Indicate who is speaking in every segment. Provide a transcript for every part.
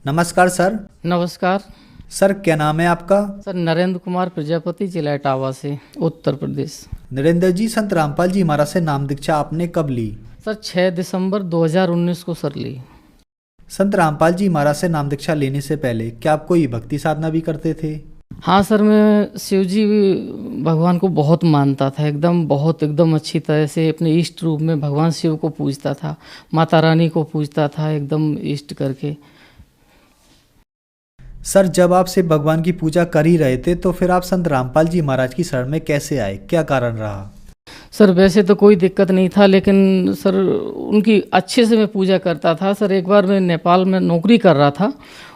Speaker 1: नमस्कार सर।
Speaker 2: नमस्कार।
Speaker 1: सर क्या नाम है आपका?
Speaker 2: सर नरेंद्र कुमार प्रजापति, जिला इटावा से, उत्तर प्रदेश।
Speaker 1: नरेंद्र जी, संत रामपाल जी महाराज से नाम दीक्षा आपने कब ली?
Speaker 2: सर 6 दिसंबर 2019 को सर ली।
Speaker 1: संत रामपाल जी महाराज से नाम दीक्षा लेने से पहले क्या आप कोई भक्ति साधना भी करते थे?
Speaker 2: हाँ सर, मैं शिव जी भगवान को बहुत मानता था, एकदम अच्छी तरह से अपने इष्ट रूप में भगवान शिव को पूजता था, माता रानी को पूजता था एकदम इष्ट करके।
Speaker 1: सर जब आप शिव भगवान की पूजा कर ही रहे थे तो फिर आप संत रामपाल जी महाराज की शरण में कैसे आए, क्या कारण रहा?
Speaker 2: सर वैसे तो कोई दिक्कत नहीं था, लेकिन सर उनकी अच्छे से मैं पूजा करता था। सर एक बार मैं नेपाल में नौकरी कर रहा था,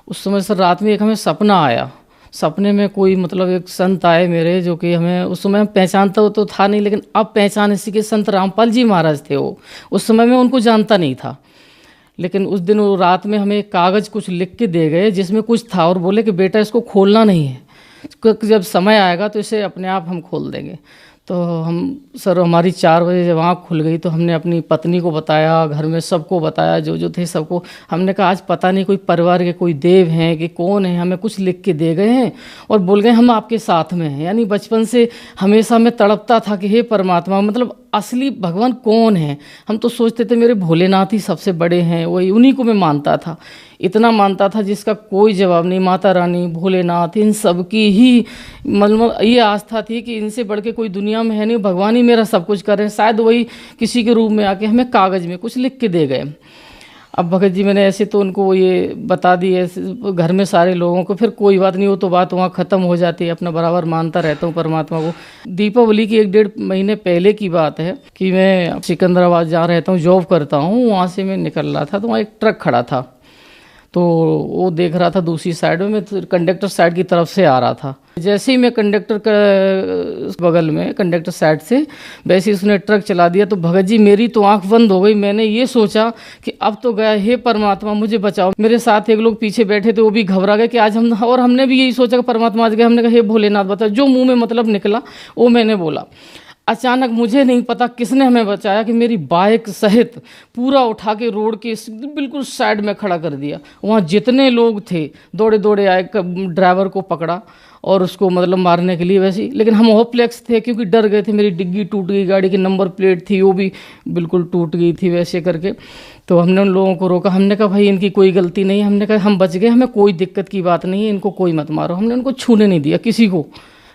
Speaker 2: उस समय सर रात में एक हमें सपना आया। सपने में कोई मतलब एक संत आए मेरे, जो कि हमें उस समय हम पहचानता तो था नहीं, लेकिन अब पहचान इसी के संत रामपाल जी महाराज थे वो। उस समय मैं उनको जानता नहीं था, लेकिन उस दिन वो रात में हमें एक कागज़ कुछ लिख के दे गए जिसमें कुछ था, और बोले कि बेटा इसको खोलना नहीं है, जब समय आएगा तो इसे अपने आप हम खोल देंगे। तो हम सर हमारी 4 बजे जब आँख खुल गई तो हमने अपनी पत्नी को बताया, घर में सबको बताया, जो जो थे सबको। हमने कहा आज पता नहीं कोई परिवार के कोई देव हैं कि कौन है, हमें कुछ लिख के दे गए हैं और बोल गए हम आपके साथ में हैं। यानी बचपन से हमेशा मैं तड़पता था कि हे परमात्मा, मतलब असली भगवान कौन है। हम तो सोचते थे मेरे भोलेनाथ ही सबसे बड़े हैं, वही उन्हीं को मैं मानता था, इतना मानता था जिसका कोई जवाब नहीं। माता रानी, भोलेनाथ, इन सब की ही मतलब ये आस्था थी कि इनसे बढ़ के कोई दुनिया में है नहीं, भगवान ही मेरा सब कुछ कर रहे हैं। शायद वही किसी के रूप में आके हमें कागज़ में कुछ लिख के दे गए। अब भगत जी मैंने ऐसे तो उनको ये बता दी ऐसे घर में सारे लोगों को, फिर कोई बात नहीं, वो तो बात वहाँ ख़त्म हो जाती है। अपना बराबर मानता रहता हूँ परमात्मा को। दीपावली की 1 डेढ़ महीने पहले की बात है कि मैं सिकंदराबाद जा रहता हूँ, जॉब करता हूँ, वहाँ से मैं निकल रहा था तो वहाँ एक ट्रक खड़ा था, तो वो देख रहा था दूसरी साइड में, मैं कंडक्टर साइड की तरफ से आ रहा था। जैसे ही मैं कंडक्टर का बगल में कंडक्टर साइड से वैसे ही उसने ट्रक चला दिया, तो भगत जी मेरी तो आंख बंद हो गई। मैंने ये सोचा कि अब तो गया, हे परमात्मा मुझे बचाओ। मेरे साथ एक लोग पीछे बैठे थे, वो भी घबरा गए कि आज हम, और हमने भी यही सोचा कि परमात्मा आज गए। हमने कहा हे भोलेनाथ बचाओ, जो मुँह में मतलब निकला वो मैंने बोला। अचानक मुझे नहीं पता किसने हमें बचाया कि मेरी बाइक सहित पूरा उठा के रोड के बिल्कुल साइड में खड़ा कर दिया। वहाँ जितने लोग थे दौड़े दौड़े आए, ड्राइवर को पकड़ा और उसको मतलब मारने के लिए वैसे ही। लेकिन हम होपलेस थे क्योंकि डर गए थे, मेरी डिग्गी टूट गई, गाड़ी की नंबर प्लेट थी वो भी बिल्कुल टूट गई थी वैसे करके। तो हमने उन लोगों को रोका, हमने कहा भाई इनकी कोई गलती नहीं है, हमने कहा हम बच गए, हमें कोई दिक्कत की बात नहीं है, इनको कोई मत मारो। हमने उनको छूने नहीं दिया किसी को,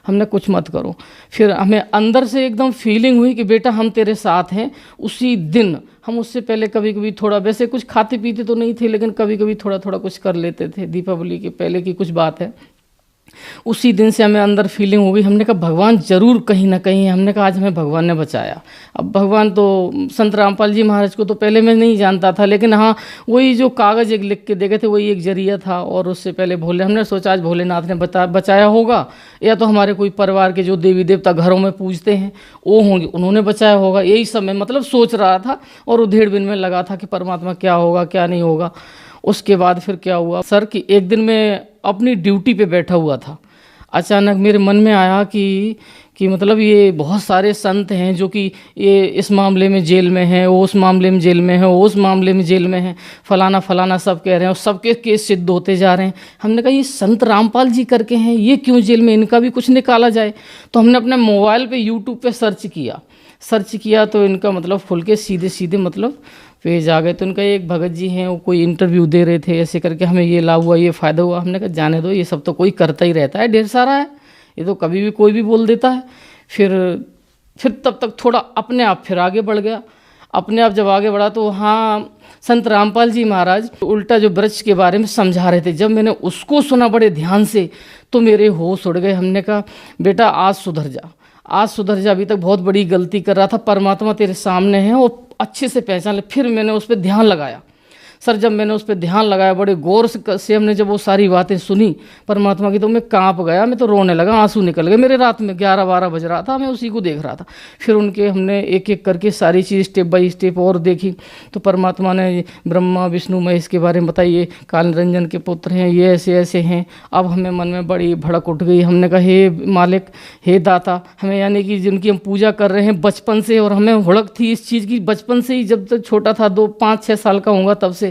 Speaker 2: हमने कुछ मत करो। फिर हमें अंदर से एकदम फीलिंग हुई कि बेटा हम तेरे साथ हैं। उसी दिन हम, उससे पहले कभी कभी थोड़ा वैसे कुछ खाते पीते तो नहीं थे, लेकिन कभी कभी थोड़ा थोड़ा कुछ कर लेते थे। दीपावली के पहले की कुछ बात है। उसी दिन से हमें अंदर फीलिंग हो गई, हमने कहा भगवान जरूर कहीं ना कहीं है। हमने कहा आज हमें भगवान ने बचाया। अब भगवान तो संत रामपाल जी महाराज को तो पहले मैं नहीं जानता था, लेकिन हाँ वही जो कागज़ एक लिख के दे गए थे वही एक जरिया था। और उससे पहले हमने सोचा आज भोलेनाथ ने बचाया होगा, या तो हमारे कोई परिवार के जो देवी देवता घरों में पूजते हैं वो होंगे, उन्होंने बचाया होगा। यही सब मैं मतलब सोच रहा था और उधेड़ बिन में लगा था कि परमात्मा क्या होगा क्या नहीं होगा। उसके बाद फिर क्या हुआ सर कि एक दिन मैं अपनी ड्यूटी पे बैठा हुआ था, अचानक मेरे मन में आया कि मतलब ये बहुत सारे संत हैं जो कि ये इस मामले में जेल में हैं, वो उस मामले में जेल में है, वो उस मामले में जेल में है, फलाना फलाना सब कह रहे हैं और सबके केस सिद्ध होते जा रहे हैं। हमने कहा ये संत रामपाल जी करके हैं, ये क्यों जेल में, इनका भी कुछ निकाला जाए। तो हमने अपने मोबाइल पे यूट्यूब पे सर्च किया तो इनका मतलब खुल के सीधे सीधे मतलब पेज आ गए। तो उनका एक भगत जी हैं, वो कोई इंटरव्यू दे रहे थे, ऐसे करके हमें ये लाभ हुआ, ये फ़ायदा हुआ। हमने कहा जाने दो, ये सब तो कोई करता ही रहता है, ढेर सारा है, ये तो कभी भी कोई भी बोल देता है। फिर तब तक थोड़ा अपने आप फिर आगे बढ़ गया। अपने आप जब आगे बढ़ा तो हाँ संत रामपाल जी महाराज उल्टा जो वृक्ष के बारे में समझा रहे थे, जब मैंने उसको सुना बड़े ध्यान से तो मेरे होश उड़ गए। हमने कहा बेटा आज सुधर जा, आज सुधर जा, अभी तक बहुत बड़ी गलती कर रहा था, परमात्मा तेरे सामने है, वो अच्छे से पहचान ले। फिर मैंने उस पर ध्यान लगाया। सर जब मैंने उस पर ध्यान लगाया बड़े गौर से हमने जब वो सारी बातें सुनी परमात्मा की, तो मैं कांप गया, मैं तो रोने लगा, आंसू निकल गए मेरे। रात में 11-12 बज रहा था, मैं उसी को देख रहा था। फिर उनके हमने एक एक करके सारी चीज़ स्टेप बाय स्टेप और देखी, तो परमात्मा ने ब्रह्मा विष्णु महेश के बारे में बताइए, काल निरंजन के पुत्र हैं, ये ऐसे ऐसे हैं। अब हमें मन में बड़ी भड़क उठ गई। हमने कहा हे मालिक, हे दाता, हमें यानी कि जिनकी हम पूजा कर रहे हैं बचपन से, और हमें हुड़क थी इस चीज़ की बचपन से ही, जब तक छोटा था 2, 5, 6 साल का होगा तब से,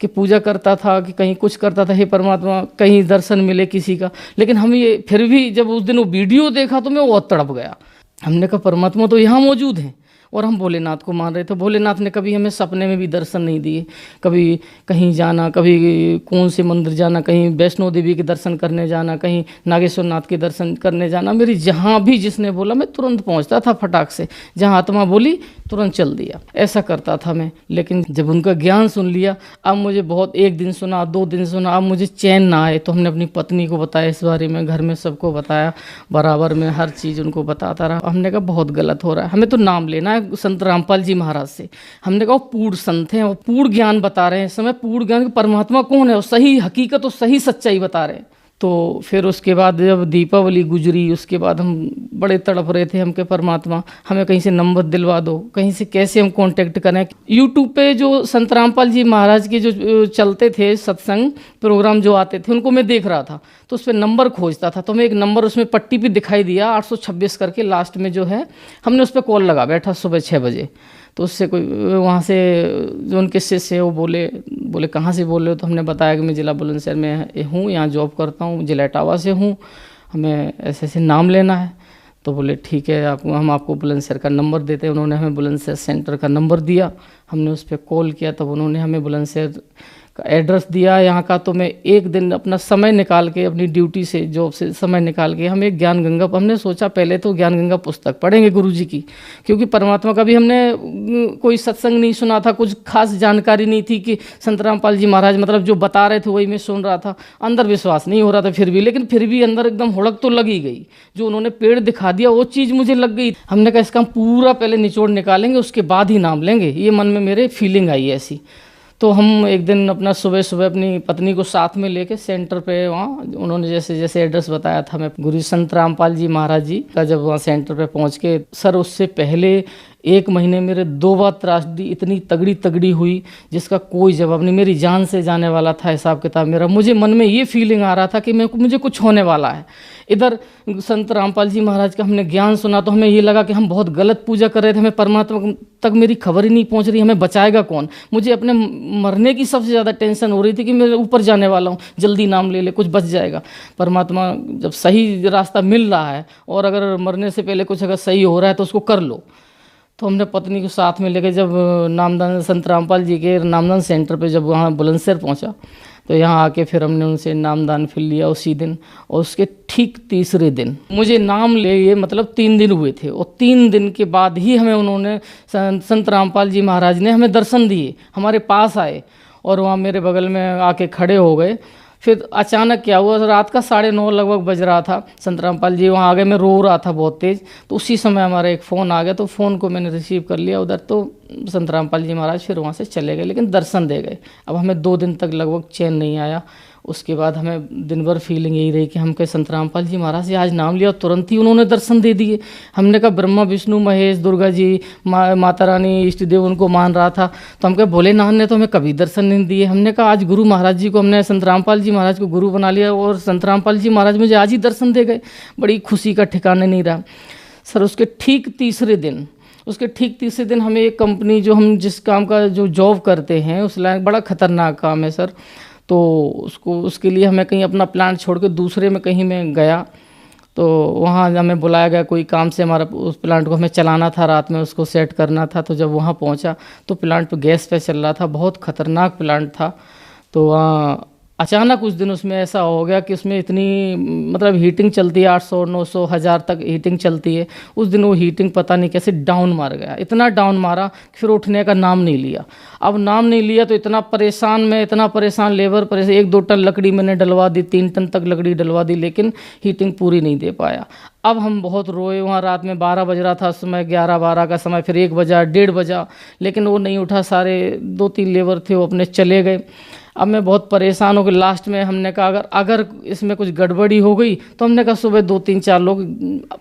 Speaker 2: कि पूजा करता था कि कहीं कुछ करता था, हे परमात्मा कहीं दर्शन मिले किसी का। लेकिन हम ये फिर भी जब उस दिन वो वीडियो देखा तो मैं बहुत तड़प गया। हमने कहा परमात्मा तो यहाँ मौजूद हैं और हम भोलेनाथ को मान रहे थे। भोलेनाथ ने कभी हमें सपने में भी दर्शन नहीं दिए। कभी कहीं जाना, कभी कौन से मंदिर जाना, कहीं वैष्णो देवी के दर्शन करने जाना, कहीं नागेश्वर नाथ के दर्शन करने जाना, मेरी जहाँ भी जिसने बोला मैं तुरंत पहुँचता था फटाक से। जहाँ आत्मा बोली तुरंत चल दिया, ऐसा करता था मैं। लेकिन जब उनका ज्ञान सुन लिया, अब मुझे बहुत, एक दिन सुना, 2 दिन सुना, अब मुझे चैन ना आए। तो हमने अपनी पत्नी को बताया इस बारे में, घर में सबको बताया, बराबर में हर चीज़ उनको बताता रहा। हमने कहा बहुत गलत हो रहा है, हमें तो नाम लेना है संत रामपाल जी महाराज से। हमने कहा वो पूर्ण संत हैं, वो पूर्ण ज्ञान बता रहे हैं इस समय, पूर्ण ज्ञान, परमात्मा कौन है, वो सही हकीकत और सही सच्चाई बता रहे हैं। तो फिर उसके बाद जब दीपावली गुजरी, उसके बाद हम बड़े तड़प रहे थे, हम के परमात्मा हमें कहीं से नंबर दिलवा दो, कहीं से कैसे हम कांटेक्ट करें। यूट्यूब पे जो संत रामपाल जी महाराज के जो चलते थे सत्संग प्रोग्राम जो आते थे, उनको मैं देख रहा था, तो उस पर नंबर खोजता था। तो मैं एक नंबर उसमें पट्टी पे दिखाई दिया 826 करके, लास्ट में जो है, हमने उस पर कॉल लगा बैठा सुबह 6 बजे। तो उससे कोई वहाँ से जो उनके शिष्य है वो बोले कहाँ से बोल रहे हो। तो हमने बताया कि मैं ज़िला बुलंदशहर में हूँ, यहाँ जॉब करता हूँ, जिला इटावा से हूँ, हमें ऐसे ऐसे नाम लेना है। तो बोले ठीक है, हम आपको बुलंदशहर का नंबर देते हैं। उन्होंने हमें बुलंदशहर सेंटर का नंबर दिया, हमने उस पर कॉल किया, तब उन्होंने हमें बुलंदशहर का एड्रेस दिया यहाँ का। तो मैं एक दिन अपना समय निकाल के, अपनी ड्यूटी से, जॉब से समय निकाल के, हम एक ज्ञान गंगा, हमने सोचा पहले तो ज्ञान गंगा पुस्तक पढ़ेंगे गुरुजी की, क्योंकि परमात्मा का भी हमने कोई सत्संग नहीं सुना था, कुछ खास जानकारी नहीं थी कि संत रामपाल जी महाराज मतलब जो बता रहे थे वही मैं सुन रहा था। अंदर विश्वास नहीं हो रहा था फिर भी, लेकिन फिर भी अंदर एकदम हुड़क तो लगी गई। जो उन्होंने पेड़ दिखा दिया वो चीज़ मुझे लग गई। हमने कहा इसका हम पूरा पहले निचोड़ निकालेंगे, उसके बाद ही नाम लेंगे, ये मन में मेरे फीलिंग आई ऐसी। तो हम एक दिन अपना सुबह सुबह अपनी पत्नी को साथ में लेके सेंटर पे, वहाँ उन्होंने जैसे जैसे एड्रेस बताया था, मैं गुरु संत रामपाल जी महाराज जी का जब वहाँ सेंटर पे पहुँच के, सर उससे पहले 1 महीने मेरे 2 बार त्रासदी इतनी तगड़ी तगड़ी हुई जिसका कोई जवाब नहीं। मेरी जान से जाने वाला था हिसाब किताब मेरा। मुझे मन में ये फीलिंग आ रहा था कि मुझे कुछ होने वाला है। इधर संत रामपाल जी महाराज का हमने ज्ञान सुना तो हमें ये लगा कि हम बहुत गलत पूजा कर रहे थे, हमें परमात्मा तक मेरी खबर ही नहीं पहुंच रही, हमें बचाएगा कौन। मुझे अपने मरने की सबसे ज़्यादा टेंशन हो रही थी कि मैं ऊपर जाने वाला हूँ, जल्दी नाम ले ले, कुछ बच जाएगा। परमात्मा जब सही रास्ता मिल रहा है और अगर मरने से पहले कुछ अगर सही हो रहा है तो उसको कर लो। तो हमने पत्नी को साथ में लेकर जब नामदान संत रामपाल जी के नामदान सेंटर पे जब वहाँ बुलंदशहर पहुँचा, तो यहाँ आके फिर हमने उनसे नामदान फिर लिया उसी दिन। और उसके ठीक तीसरे दिन मुझे नाम ले, ये मतलब 3 दिन हुए थे, और 3 दिन के बाद ही हमें उन्होंने संत रामपाल जी महाराज ने हमें दर्शन दिए, हमारे पास आए और वहाँ मेरे बगल में आके खड़े हो गए। फिर अचानक क्या हुआ, रात का 9:30 लगभग बज रहा था, संत रामपाल जी वहाँ आ गए, मैं रो रहा था बहुत तेज़। तो उसी समय हमारा एक फ़ोन आ गया, तो फ़ोन को मैंने रिसीव कर लिया उधर। तो संत रामपाल जी महाराज फिर वहाँ से चले गए, लेकिन दर्शन दे गए। अब हमें 2 दिन तक लगभग चैन नहीं आया। उसके बाद हमें दिन भर फीलिंग यही रही कि हम कहे संत रामपाल जी महाराज से आज नाम लिया, तुरंत ही उन्होंने दर्शन दे दिए। हमने कहा ब्रह्मा विष्णु महेश दुर्गा जी माता रानी इष्ट देव उनको मान रहा था, तो हम कहे भोलेनाथ ने तो हमें कभी दर्शन नहीं दिए। हमने कहा आज गुरु महाराज जी को, हमने संत रामपाल जी महाराज को गुरु बना लिया और संत रामपाल जी महाराज मुझे आज ही दर्शन दे गए। बड़ी खुशी का ठिकाने नहीं रहा सर। उसके ठीक तीसरे दिन हमें एक कंपनी, जो हम जिस काम का जो जॉब करते हैं उस लायक बड़ा खतरनाक काम है सर, तो उसके लिए हमें कहीं अपना प्लांट छोड़ के दूसरे में कहीं मैं गया, तो वहाँ हमें बुलाया गया कोई काम से। हमारा उस प्लांट को हमें चलाना था, रात में उसको सेट करना था। तो जब वहाँ पहुँचा तो प्लांट तो गैस पे चल रहा था, बहुत ख़तरनाक प्लांट था। तो वहाँ अचानक उस दिन उसमें ऐसा हो गया कि उसमें इतनी मतलब हीटिंग चलती है, 800 900 1000 तक हीटिंग चलती है। उस दिन वो हीटिंग पता नहीं कैसे डाउन मार गया, इतना डाउन मारा फिर उठने का नाम नहीं लिया। अब नाम नहीं लिया तो इतना परेशान लेबर परेशान। 1-2 टन लकड़ी मैंने डलवा दी, 3 टन तक लकड़ी डलवा दी, लेकिन हीटिंग पूरी नहीं दे पाया। अब हम बहुत रोए। वहाँ रात में 12 बज रहा था समय, 11-12 का समय, फिर 1 बजा 1:30 बजा, लेकिन वो नहीं उठा। सारे 2-3 लेबर थे वो अपने चले गए। अब मैं बहुत परेशान हो गई। लास्ट में हमने कहा अगर इसमें कुछ गड़बड़ी हो गई तो हमने कहा सुबह 2-3-4 लोग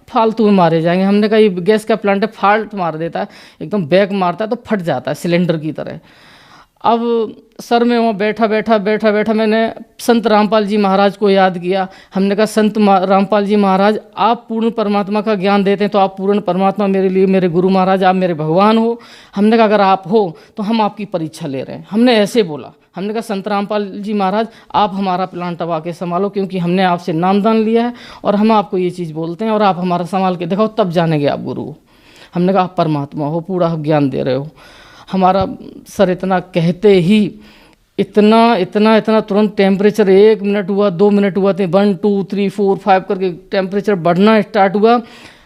Speaker 2: फालतू में मारे जाएंगे। हमने कहा ये गैस का प्लांट है, फाल्ट मार देता है, एकदम बैक मारता है तो फट जाता है सिलेंडर की तरह। अब सर में वहाँ बैठा मैंने संत रामपाल जी महाराज को याद किया। हमने कहा संत रामपाल जी महाराज, आप पूर्ण परमात्मा का ज्ञान देते हैं तो आप पूर्ण परमात्मा मेरे लिए, मेरे गुरु महाराज, आप मेरे भगवान हो। हमने कहा अगर आप हो तो हम आपकी परीक्षा ले रहे हैं। हमने ऐसे बोला, हमने कहा संत रामपाल जी महाराज आप हमारा प्लांट अब आके संभालो, क्योंकि हमने आपसे नामदान लिया है और हम आपको ये चीज़ बोलते हैं और आप हमारा संभाल के दिखाओ, तब जानेंगे आप गुरु हो। हमने कहा आप परमात्मा हो, पूरा ज्ञान दे रहे हो। हमारा सर इतना कहते ही इतना इतना इतना तुरंत टेम्परेचर 1 मिनट हुआ, 2 मिनट हुआ थे, 1 2 3 4 5 करके टेम्परेचर बढ़ना स्टार्ट हुआ।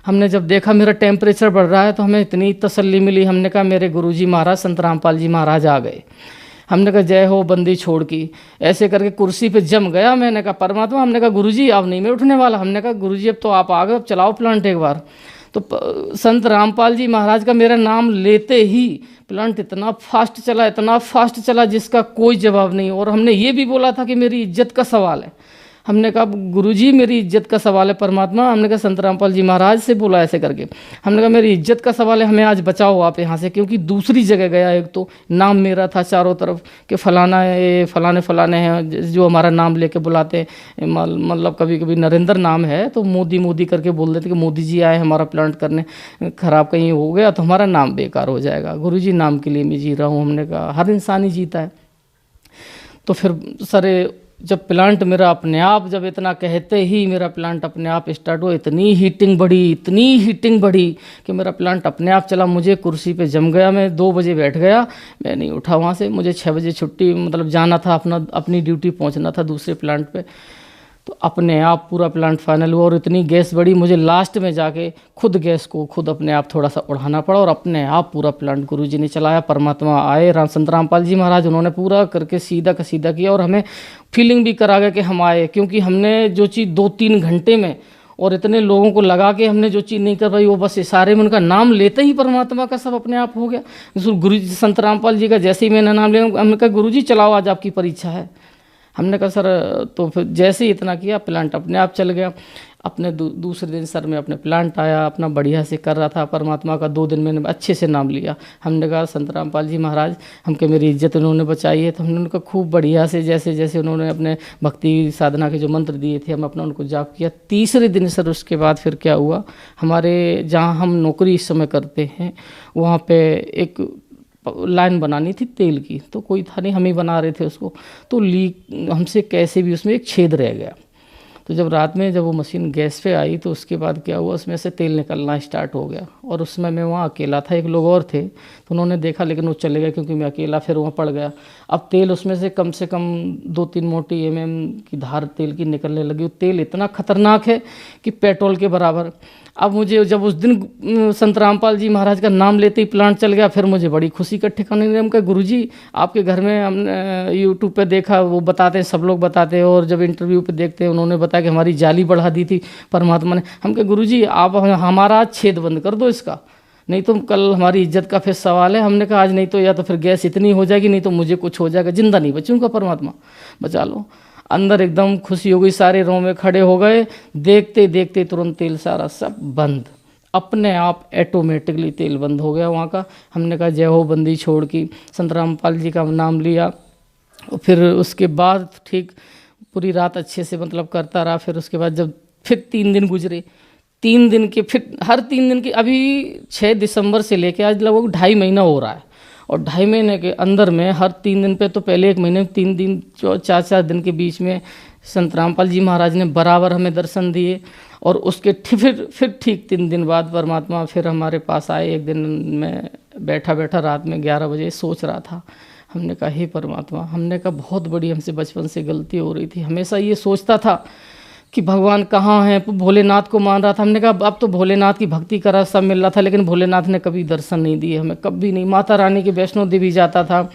Speaker 2: हमने जब देखा मेरा टेम्परेचर बढ़ रहा है तो हमें इतनी तसल्ली मिली। हमने कहा मेरे गुरुजी महाराज संत रामपाल जी महाराज आ गए। हमने कहा जय हो बंदी छोड़ की, ऐसे करके कुर्सी पे जम गया। मैंने कहा परमात्मा, हमने कहा गुरुजी अब नहीं मैं उठने वाला। हमने कहा गुरुजी अब तो आप आ गए, अब चलाओ प्लांट एक बार। तो संत रामपाल जी महाराज का मेरा नाम लेते ही प्लांट इतना फास्ट चला, इतना फास्ट चला जिसका कोई जवाब नहीं। और हमने ये भी बोला था कि मेरी इज्जत का सवाल है। हमने कहा गुरुजी मेरी इज्जत का सवाल है परमात्मा। हमने कहा संत रामपाल जी महाराज से बोला ऐसे करके। हमने कहा मेरी इज्जत का सवाल है, हमें आज बचाओ आप यहाँ से, क्योंकि दूसरी जगह गया। एक तो नाम मेरा था चारों तरफ कि फलाना है, फलाने फलाने हैं जो हमारा नाम लेके बुलाते हैं। मतलब कभी कभी नरेंद्र नाम है तो मोदी मोदी करके बोल देते कि मोदी जी आए हमारा प्लांट करने, ख़राब कहीं हो गया तो हमारा नाम बेकार हो जाएगा। गुरुजी नाम के लिए मैं जी रहा हूँ। हमने कहा हर इंसान ही जीता है। तो फिर सर जब प्लांट मेरा अपने आप, जब इतना कहते ही मेरा प्लांट अपने आप स्टार्ट हुआ, इतनी हीटिंग बढ़ी कि मेरा प्लांट अपने आप चला। मुझे कुर्सी पे जम गया, मैं 2 बजे बैठ गया, मैं नहीं उठा वहाँ से। मुझे 6 बजे छुट्टी, मतलब जाना था, अपनी ड्यूटी पहुँचना था दूसरे प्लांट पे। तो अपने आप पूरा प्लांट फाइनल हुआ और इतनी गैस बढ़ी, मुझे लास्ट में जाके खुद गैस को खुद अपने आप थोड़ा सा उड़ाना पड़ा और अपने आप पूरा प्लांट गुरुजी ने चलाया। परमात्मा आए, संत रामपाल जी महाराज, उन्होंने पूरा करके सीधा का सीधा किया और हमें फीलिंग भी करा गया कि हम आए, क्योंकि हमने जो चीज़ 2-3 घंटे में और इतने लोगों को लगा के हमने जो चीज़ नहीं कर पाई, वो बस इशारे में उनका नाम लेते ही परमात्मा का सब अपने आप हो गया। गुरु जी संत रामपाल जी का जैसे ही मैंने नाम लिया, हमने कहा गुरुजी चलाओ आज आपकी परीक्षा है। हमने कहा सर, तो फिर जैसे ही इतना किया प्लांट अपने आप चल गया। अपने दूसरे दिन सर मैं अपने प्लांट आया, अपना बढ़िया से कर रहा था। परमात्मा का 2 दिन मैंने अच्छे से नाम लिया। हमने कहा संत रामपाल जी महाराज हमके मेरी इज्जत उन्होंने बचाई है। तो हमने उनका खूब बढ़िया से जैसे जैसे उन्होंने अपने भक्ति साधना के जो मंत्र दिए थे, हम अपना उनको जाप किया। तीसरे दिन सर उसके बाद फिर क्या हुआ, हमारे जहाँ हम नौकरी इस समय करते हैं वहाँ पे एक लाइन बनानी थी तेल की, तो कोई था नहीं, हम ही बना रहे थे उसको। तो लीक हमसे कैसे भी उसमें एक छेद रह गया। तो जब रात में जब वो मशीन गैस पे आई तो उसके बाद क्या हुआ, उसमें से तेल निकलना स्टार्ट हो गया। और उसमें मैं वहाँ अकेला था, एक लोग और थे, तो उन्होंने देखा लेकिन वो चले गए क्योंकि मैं अकेला फिर वहाँ पड़ गया। अब तेल उसमें से कम 2-3 मोटी की धार तेल की निकलने लगी। तेल इतना खतरनाक है कि पेट्रोल के बराबर। अब मुझे जब उस दिन संत रामपाल जी महाराज का नाम लेते ही प्लांट चल गया, फिर मुझे बड़ी खुशी का ठिकाना नहीं। हम कहा गुरुजी आपके घर में हमने यूट्यूब पे देखा, वो बताते हैं, सब लोग बताते हैं, और जब इंटरव्यू पे देखते हैं उन्होंने बताया कि हमारी जाली बढ़ा दी थी परमात्मा ने। हम कहा गुरुजी आप हमारा छेद बंद कर दो इसका, नहीं तो कल हमारी इज्जत का फिर सवाल है। हमने कहा आज नहीं तो या तो फिर गैस इतनी हो जाएगी, नहीं तो मुझे कुछ हो जाएगा, जिंदा नहीं बचूंगा, परमात्मा बचा लो। अंदर एकदम खुशी हो गई, सारे रो में खड़े हो गए। देखते देखते तुरंत तेल सारा सब बंद, अपने आप ऑटोमेटिकली तेल बंद हो गया वहाँ का। हमने कहा जय हो बंदी छोड़ की, संत रामपाल जी का नाम लिया। और फिर उसके बाद ठीक पूरी रात अच्छे से मतलब करता रहा। फिर उसके बाद जब फिर 3 दिन गुजरे, 3 दिन के फिर हर 3 दिन के, अभी 6 दिसंबर से लेके आज लगभग 2.5 महीना हो रहा है। और 2.5 महीने के अंदर में हर 3 दिन पे, तो पहले 1 महीने में 3 दिन 4-4 दिन के बीच में संत रामपाल जी महाराज ने बराबर हमें दर्शन दिए। और उसके फिर ठीक 3 दिन बाद परमात्मा फिर हमारे पास आए। एक दिन मैं बैठा रात में 11 बजे सोच रहा था। हमने कहा हे परमात्मा, हमने कहा बहुत बड़ी हमसे बचपन से गलती हो रही थी। हमेशा ये सोचता था कि भगवान कहाँ हैं, भोलेनाथ को मान रहा था। हमने कहा अब तो भोलेनाथ की भक्ति करा, सब मिल रहा था, लेकिन भोलेनाथ ने कभी दर्शन नहीं दिए हमें, कभी नहीं। माता रानी के वैष्णो देवी जाता था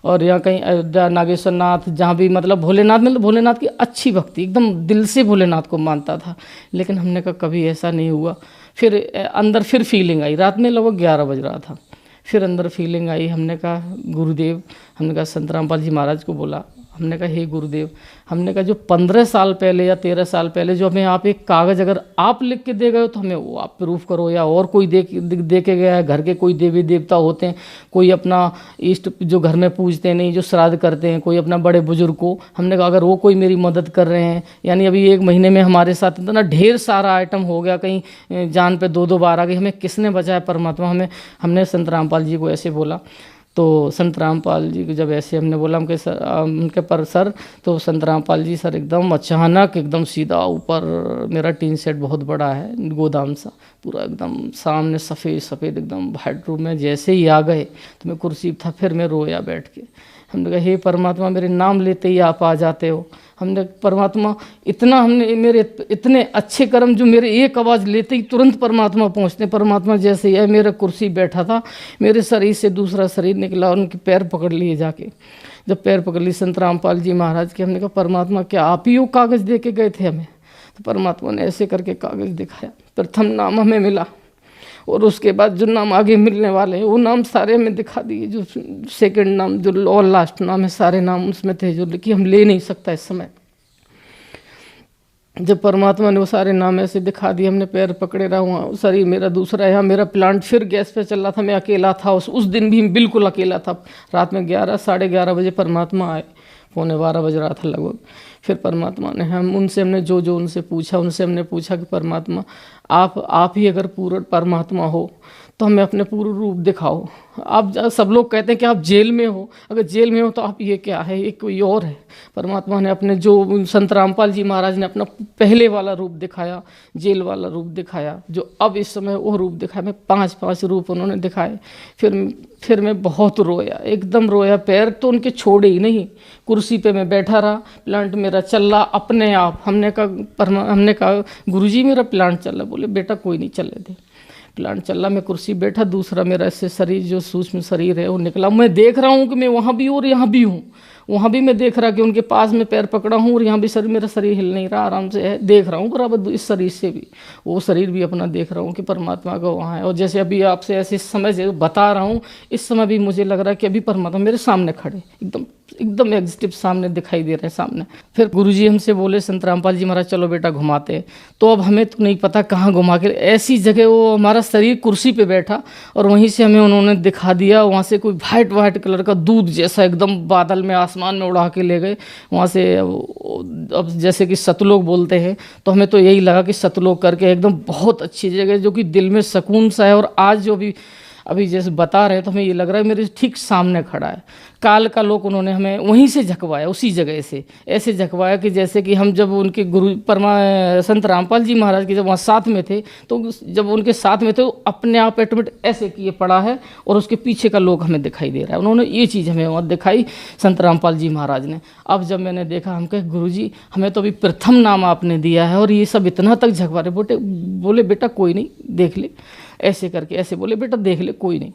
Speaker 2: और यहाँ कहीं अयोध्या नागेश्वर नाथ, जहाँ भी मतलब भोलेनाथ में, तो भोलेनाथ की अच्छी भक्ति, एकदम दिल से भोलेनाथ को मानता था। लेकिन हमने कहा कभी ऐसा नहीं हुआ। फिर अंदर फिर फीलिंग आई, रात में लगभग 11 बज रहा था, फिर अंदर फीलिंग आई। हमने कहा गुरुदेव, हमने कहा संत रामपाल जी महाराज को बोला, हमने कहा हे गुरुदेव, हमने कहा जो 15 साल पहले या 13 साल पहले जो हमें आप एक कागज़ अगर आप लिख के दे गए हो तो हमें वो आप प्रूफ करो, या और कोई दे के गया है। घर के कोई देवी देवता होते हैं, कोई अपना इष्ट जो घर में पूजते नहीं, जो श्राद्ध करते हैं, कोई अपना बड़े बुजुर्ग को, हमने कहा अगर वो कोई मेरी मदद कर रहे हैं। यानी अभी 1 महीने में हमारे साथ इतना ढेर सारा आइटम हो गया, कहीं जान पे 2-2 बार आ गई, हमें किसने बचाया परमात्मा, हमने संत रामपाल जी को ऐसे बोला। तो संत रामपाल जी को जब ऐसे हमने बोला उनके सर, उनके पर सर, तो संत रामपाल जी सर एकदम अचानक एकदम सीधा ऊपर, मेरा टीन सेट बहुत बड़ा है गोदाम सा, पूरा एकदम सामने सफ़ेद सफ़ेद एकदम वाइट रूम में जैसे ही आ गए तो मैं कुर्सी था, फिर मैं रोया बैठ के। हमने कहा हे परमात्मा, मेरे नाम लेते ही आप आ जाते हो। हमने परमात्मा इतना, हमने मेरे इतने अच्छे कर्म जो मेरे एक आवाज़ लेते ही तुरंत परमात्मा पहुँचते। परमात्मा जैसे ही है, मेरा कुर्सी बैठा था, मेरे शरीर से दूसरा शरीर निकला, उनके पैर पकड़ लिए जाके। जब पैर पकड़ लिए संत रामपाल जी महाराज के, हमने कहा परमात्मा क्या आप ही वो कागज़ दे के गए थे हमें? तो परमात्मा ने ऐसे करके कागज़ दिखाया, प्रथम नाम हमें मिला और उसके बाद जो नाम आगे मिलने वाले हैं वो नाम सारे हमें दिखा दिए। जो सेकंड नाम जो और लास्ट नाम है, सारे नाम उसमें थे जो कि हम ले नहीं सकता इस समय। जब परमात्मा ने वो सारे नाम ऐसे दिखा दिए, हमने पैर पकड़े रहा, वहाँ शरीर मेरा दूसरा, यहाँ मेरा प्लांट फिर गैस पे चल रहा था, मैं अकेला था। उस दिन भी बिल्कुल अकेला था। रात में 11 साढ़े 11 बजे परमात्मा आए, 11:15 बज रहा था लगभग। फिर परमात्मा ने हमने जो उनसे पूछा, उनसे हमने पूछा कि परमात्मा आप ही अगर पूर्ण परमात्मा हो तो हमें अपने पूर्ण रूप दिखाओ। आप सब लोग कहते हैं कि आप जेल में हो, अगर जेल में हो तो आप ये क्या है, ये कोई और है। परमात्मा ने अपने जो संत रामपाल जी महाराज ने अपना पहले वाला रूप दिखाया, जेल वाला रूप दिखाया, जो अब इस समय वो रूप दिखाया। मैं 5 रूप उन्होंने दिखाए। फिर मैं बहुत रोया, एकदम रोया। पैर तो उनके छोड़े ही नहीं, कुर्सी पे मैं बैठा रहा, प्लांट मेरा चल रहा अपने आप। हमने कहा गुरुजी मेरा प्लांट चल रहा। बोले बेटा कोई नहीं चलने दे, प्लांट चल रहा। मैं कुर्सी बैठा, दूसरा मेरा ऐसे शरीर जो सूक्ष्म शरीर है वो निकला। मैं देख रहा हूँ कि मैं वहाँ भी हूँ और यहाँ भी हूँ। वहाँ भी मैं देख रहा कि उनके पास में पैर पकड़ा हूँ और यहाँ भी मेरा शरीर हिल नहीं रहा, आराम से है, देख रहा हूँ बराबर। इस शरीर से भी वो शरीर भी अपना देख रहा हूँ कि परमात्मा का वहाँ है। और जैसे अभी आपसे ऐसे समय से बता रहा हूँ, इस समय भी मुझे लग रहा है कि अभी परमात्मा मेरे सामने खड़े, एकदम एग्जिटिव सामने दिखाई दे रहे हैं सामने। फिर गुरुजी हमसे बोले संत रामपाल जी महाराज चलो बेटा घुमाते। तो अब हमें तो नहीं पता कहाँ घुमा के, ऐसी जगह वो हमारा शरीर कुर्सी पे बैठा और वहीं से हमें उन्होंने दिखा दिया। वहाँ से कोई वाइट कलर का दूध जैसा एकदम बादल में आसमान में उड़ा के ले गए। वहाँ से अब जैसे कि सतलोक बोलते हैं, तो हमें तो यही लगा कि सतलोक करके एकदम बहुत अच्छी जगह जो कि दिल में सुकून सा है। और आज जो भी अभी जैसे बता रहे हैं तो हमें ये लग रहा है मेरे ठीक सामने खड़ा है। काल का लोक उन्होंने हमें वहीं से झकवाया, उसी जगह से ऐसे झकवाया कि जैसे कि हम जब उनके गुरु संत रामपाल जी महाराज के जब वहाँ साथ में थे, तो जब उनके साथ में थे तो अपने आप ऑटोमेटिक ऐसे किए पड़ा है और उसके पीछे का लोक हमें दिखाई दे रहा है। उन्होंने ये चीज़ हमें वहाँ दिखाई संत रामपाल जी महाराज ने। अब जब मैंने देखा, हम कहे गुरुजी हमें तो अभी प्रथम नाम आपने दिया है और ये सब इतना तक झकवा रहे। बोले बेटा कोई नहीं, देख ले, ऐसे करके ऐसे बोले बेटा देख ले, कोई नहीं,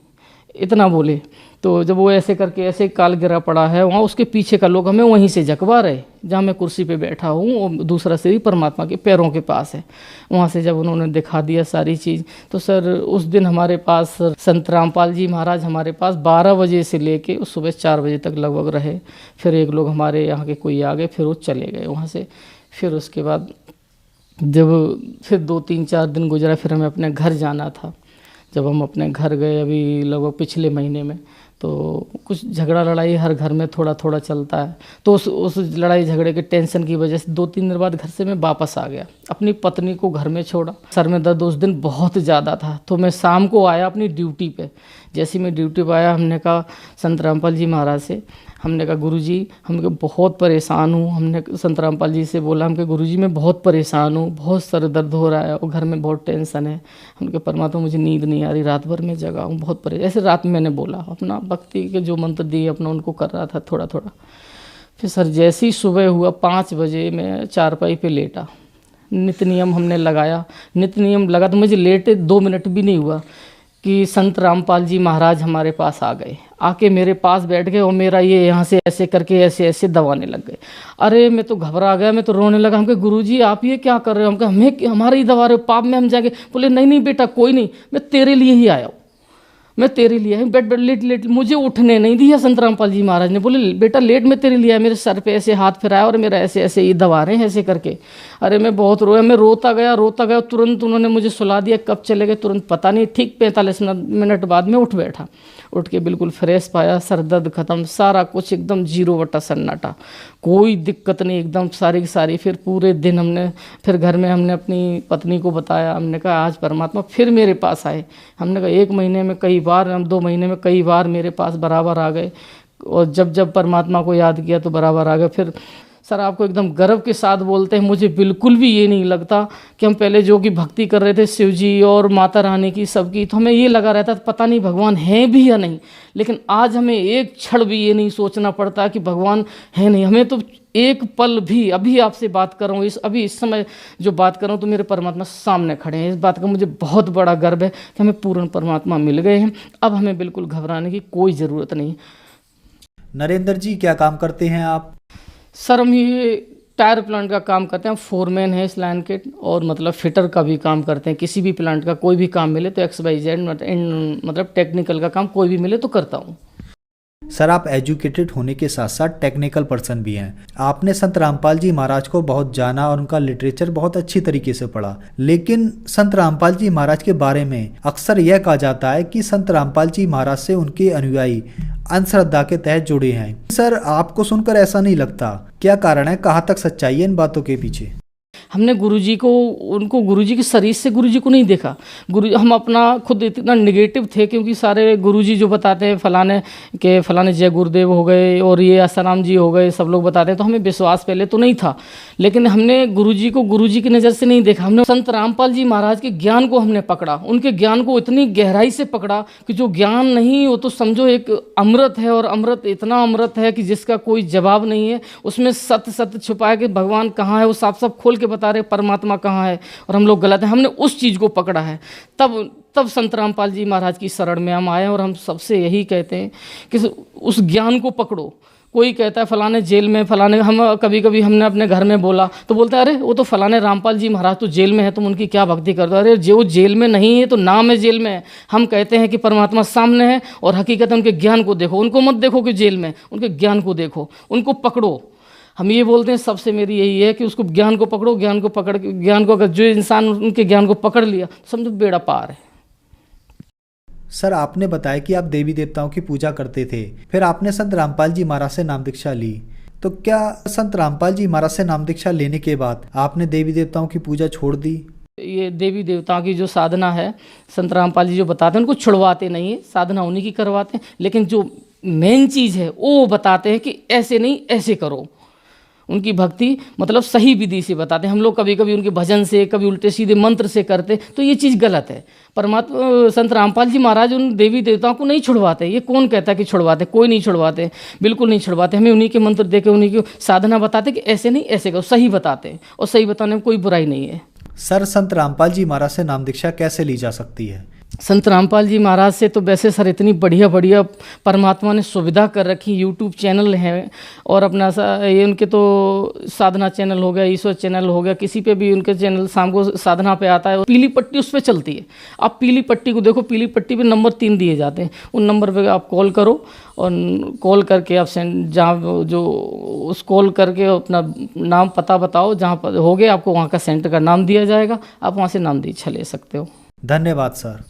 Speaker 2: इतना बोले। तो जब वो ऐसे करके ऐसे काल गिरा पड़ा है वहाँ, उसके पीछे का लोग हमें वहीं से झकवा रहे जहाँ मैं कुर्सी पे बैठा हूँ। वो दूसरा शरीर परमात्मा के पैरों के पास है। वहाँ से जब उन्होंने दिखा दिया सारी चीज़, तो सर उस दिन हमारे पास संत रामपाल जी महाराज हमारे पास 12 बजे से लेके सुबह 4 बजे तक लगभग रहे। फिर एक लोग हमारे यहाँ के कोई आ गए, फिर वो चले गए वहाँ से। फिर उसके बाद जब फिर 2-3-4 दिन गुजरा, फिर हमें अपने घर जाना था। जब हम अपने घर गए अभी लगभग पिछले महीने में, तो कुछ झगड़ा लड़ाई हर घर में थोड़ा थोड़ा चलता है। तो उस लड़ाई झगड़े के टेंशन की वजह से 2-3 दिन बाद घर से मैं वापस आ गया, अपनी पत्नी को घर में छोड़ा। सर में दर्द उस दिन बहुत ज़्यादा था, तो मैं शाम को आया अपनी ड्यूटी पे। जैसे मैं ड्यूटी पर आया, हमने कहा संत रामपाल जी महाराज से, हमने कहा गुरुजी हम बहुत परेशान हूँ। हमने संत रामपाल जी से बोला, हम कहा गुरुजी मैं बहुत परेशान हूँ, बहुत सर दर्द हो रहा है और घर में बहुत टेंशन है। हमने कहा परमात्मा मुझे नींद नहीं आ रही, रात भर में जगा हूँ, बहुत परेशान। ऐसे रात में मैंने बोला, अपना भक्ति के जो मंत्र दिए अपना उनको कर रहा था थोड़ा थोड़ा। फिर सर जैसे ही सुबह हुआ 5 बजे मैं चारपाई पे लेटा, नित्य नियम हमने लगाया। नित्य नियम लगा तो मुझे लेटे 2 मिनट भी नहीं हुआ कि संत रामपाल जी महाराज हमारे पास आ गए, आके मेरे पास बैठ गए और मेरा ये यहाँ से ऐसे करके ऐसे ऐसे दबाने लग गए। अरे मैं तो घबरा गया, मैं तो रोने लगा। हम कहे गुरुजी आप ये क्या कर रहे हो? हम कहे हमें हमारे ही दबा रहे हो, पाप में हम जाएंगे। बोले नहीं बेटा कोई नहीं, मैं तेरे लिए ही आया हूँ, मैं तेरे लिए है। बेड लेट मुझे उठने नहीं दिया संत रामपाल जी महाराज ने। बोले बेटा लेट में तेरे लिए आया। मेरे सर पे ऐसे हाथ फिराया और मेरा ऐसे ऐसे ये दबा रहे हैं ऐसे करके। अरे मैं बहुत रोया, मैं रोता गया। तुरंत उन्होंने मुझे सुला दिया। कब चले गए तुरंत पता नहीं। ठीक 45 मिनट बाद में उठ बैठा। उठ के बिल्कुल फ्रेश पाया, सर दर्द खत्म, सारा कुछ एकदम 0 सन्नाटा, कोई दिक्कत नहीं, एकदम सारी की सारी। फिर पूरे दिन हमने फिर घर में हमने अपनी पत्नी को बताया, हमने कहा आज परमात्मा फिर मेरे पास आए। हमने कहा 1 महीने में कई बार, हम 2 महीने में कई बार मेरे पास बराबर आ गए, और जब जब परमात्मा को याद किया तो बराबर आ गए। फिर सर आपको एकदम गर्व के साथ बोलते हैं, मुझे बिल्कुल भी ये नहीं लगता कि हम पहले जो कि भक्ति कर रहे थे शिव जी और माता रानी की सबकी, तो हमें ये लगा रहता था पता नहीं भगवान है भी या नहीं। लेकिन आज हमें एक क्षण भी ये नहीं सोचना पड़ता कि भगवान है नहीं। हमें तो एक पल भी, अभी आपसे बात कर रहा हूँ, अभी इस समय जो बात कर रहा हूँ तो मेरे परमात्मा सामने खड़े हैं। इस बात का मुझे बहुत बड़ा गर्व है कि हमें पूर्ण परमात्मा मिल गए हैं। अब हमें बिल्कुल घबराने की कोई ज़रूरत नहीं।
Speaker 1: नरेंद्र जी, क्या काम करते हैं आप?
Speaker 2: सर हम ये टायर प्लांट का काम करते हैं, फोरमैन है इस लाइन के, और मतलब फिटर का भी काम करते हैं। किसी भी प्लांट का कोई भी काम मिले तो XYZ मतलब टेक्निकल का काम कोई भी मिले तो करता हूँ।
Speaker 1: सर आप एजुकेटेड होने के साथ साथ टेक्निकल पर्सन भी हैं। आपने संत रामपाल जी महाराज को बहुत जाना और उनका लिटरेचर बहुत अच्छी तरीके से पढ़ा, लेकिन संत रामपाल जी महाराज के बारे में अक्सर यह कहा जाता है कि संत रामपाल जी महाराज से उनके अनुयायी अंधश्रद्धा के तहत जुड़े हैं। सर आपको सुनकर ऐसा नहीं लगता? क्या कारण है, कहाँ तक सच्चाई है इन बातों के पीछे?
Speaker 2: हमने गुरुजी को, उनको गुरुजी के शरीर से गुरुजी को नहीं देखा। गुरु हम अपना खुद इतना नेगेटिव थे, क्योंकि सारे गुरुजी जो बताते हैं फलाने जय गुरुदेव हो गए और ये आसाराम जी हो गए, सब लोग बताते हैं, तो हमें विश्वास पहले तो नहीं था। लेकिन हमने गुरुजी को गुरुजी की नज़र से नहीं देखा। हमने संत रामपाल जी महाराज के ज्ञान को हमने पकड़ा, उनके ज्ञान को इतनी गहराई से पकड़ा कि जो ज्ञान नहीं, वो तो समझो एक अमृत है, और अमृत इतना अमृत है कि जिसका कोई जवाब नहीं है। उसमें सत्य सत्य छुपाया कि भगवान कहाँ है, वो साफ साफ खोल के बता रहे परमात्मा कहाँ है, और हम लोग गलत हैं। हमने उस चीज़ को पकड़ा है। तब संत रामपाल जी महाराज की शरण में हम आए, और हम सबसे यही कहते हैं कि उस ज्ञान को पकड़ो। कोई कहता है फलाने जेल में, फलाने, हम कभी कभी हमने अपने घर में बोला तो बोलते हैं अरे वो तो फलाने रामपाल जी महाराज तो जेल में है, तुम उनकी क्या भक्ति करते हो? अरे जो जेल में नहीं है तो नाम है जेल में है। हम कहते हैं कि परमात्मा सामने है, और हकीकत उनके ज्ञान को देखो। उनको मत देखो कि जेल में, उनके ज्ञान को देखो, उनको पकड़ो। हम ये बोलते हैं, सबसे मेरी यही है कि उसको ज्ञान को पकड़ो। ज्ञान को पकड़ के, ज्ञान को अगर जो इंसान उनके ज्ञान को पकड़ लिया तो समझो बेड़ा पार है।
Speaker 1: सर आपने बताया कि आप देवी देवताओं की पूजा करते थे, फिर आपने संत रामपाल जी महाराज से नाम दीक्षा ली, तो क्या संत रामपाल जी महाराज से नाम दीक्षा लेने के बाद आपने देवी देवताओं की पूजा छोड़ दी?
Speaker 2: ये देवी देवताओं की जो साधना है, संत रामपाल जी जो बताते हैं उनको छुड़वाते नहीं है, साधना उन्हीं की करवाते हैं। लेकिन जो मेन चीज़ है वो बताते हैं कि ऐसे नहीं ऐसे करो। उनकी भक्ति मतलब सही विधि से बताते हैं। हम लोग कभी कभी उनके भजन से, कभी उल्टे सीधे मंत्र से करते, तो ये चीज़ गलत है। परमात्मा संत रामपाल जी महाराज उन देवी देवताओं को नहीं छुड़वाते। ये कौन कहता है कि छुड़वाते? कोई नहीं छुड़वाते, बिल्कुल नहीं छुड़वाते। हमें उन्हीं के मंत्र दे के, उन्हीं की साधना बताते कि ऐसे नहीं ऐसे करो, सही बताते हैं, और सही बताने में कोई बुराई नहीं है।
Speaker 1: सर संत रामपाल जी महाराज से नाम दीक्षा कैसे ली जा सकती है?
Speaker 2: संत रामपाल जी महाराज से तो वैसे सर इतनी बढ़िया बढ़िया परमात्मा ने सुविधा कर रखी। यूट्यूब चैनल है, और अपना ये उनके तो साधना चैनल हो गया, ईश्वर चैनल हो गया, किसी पे भी उनके चैनल शाम को साधना पे आता है, और पीली पट्टी उस पर चलती है। आप पीली पट्टी को देखो, पीली पट्टी पे नंबर 3 दिए जाते हैं। उन नंबर पे आप कॉल करो, और कॉल करके आप जहाँ जो उस कॉल करके अपना नाम पता बताओ, जहाँ पर हो गया आपको वहाँ का सेंटर का नाम दिया जाएगा, आप वहाँ से नाम दीक्षा ले सकते हो।
Speaker 1: धन्यवाद सर।